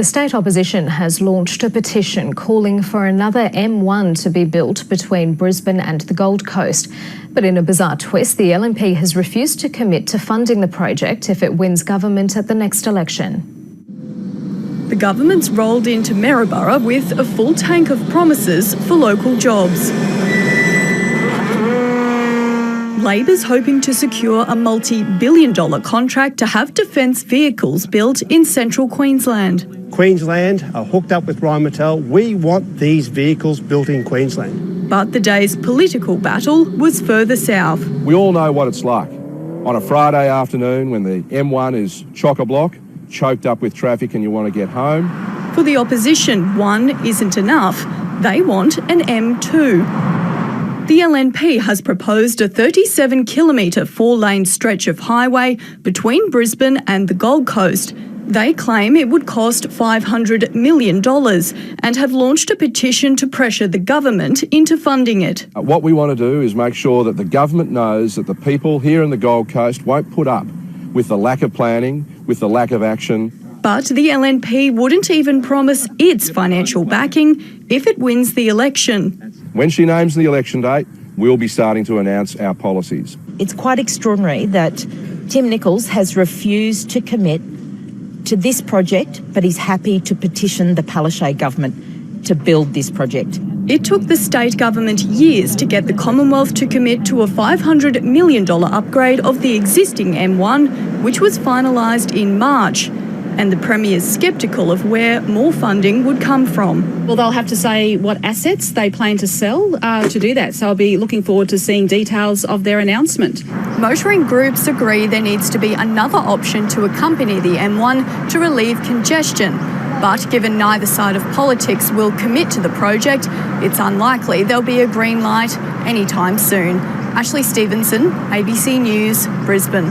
The state opposition has launched a petition calling for another M1 to be built between Brisbane and the Gold Coast. But in a bizarre twist, the LNP has refused to commit to funding the project if it wins government at the next election. The government's rolled into Maryborough with a full tank of promises for local jobs. Labor's hoping to secure a multi-billion-dollar contract to have defence vehicles built in Central Queensland. Queensland are hooked up with Rheinmetall. We want these vehicles built in Queensland. But the day's political battle was further south. We all know what it's like on a Friday afternoon when the M1 is chock-a-block, choked up with traffic and you want to get home. For the opposition, one isn't enough. They want an M2. The LNP has proposed a 37-kilometre four-lane stretch of highway between Brisbane and the Gold Coast. They claim it would cost $500 million and have launched a petition to pressure the government into funding it. What we want to do is make sure that the government knows that the people here in the Gold Coast won't put up with the lack of planning, with the lack of action. But the LNP wouldn't even promise its financial backing if it wins the election. When she names the election date, we'll be starting to announce our policies. It's quite extraordinary that Tim Nicholls has refused to commit to this project, but he's happy to petition the Palaszczuk Government to build this project. It took the state government years to get the Commonwealth to commit to a $500 million upgrade of the existing M1, which was finalised in March. And the Premier's sceptical of where more funding would come from. Well, they'll have to say what assets they plan to sell to do that. So I'll be looking forward to seeing details of their announcement. Motoring groups agree there needs to be another option to accompany the M1 to relieve congestion. But given neither side of politics will commit to the project, it's unlikely there'll be a green light anytime soon. Ashley Stevenson, ABC News, Brisbane.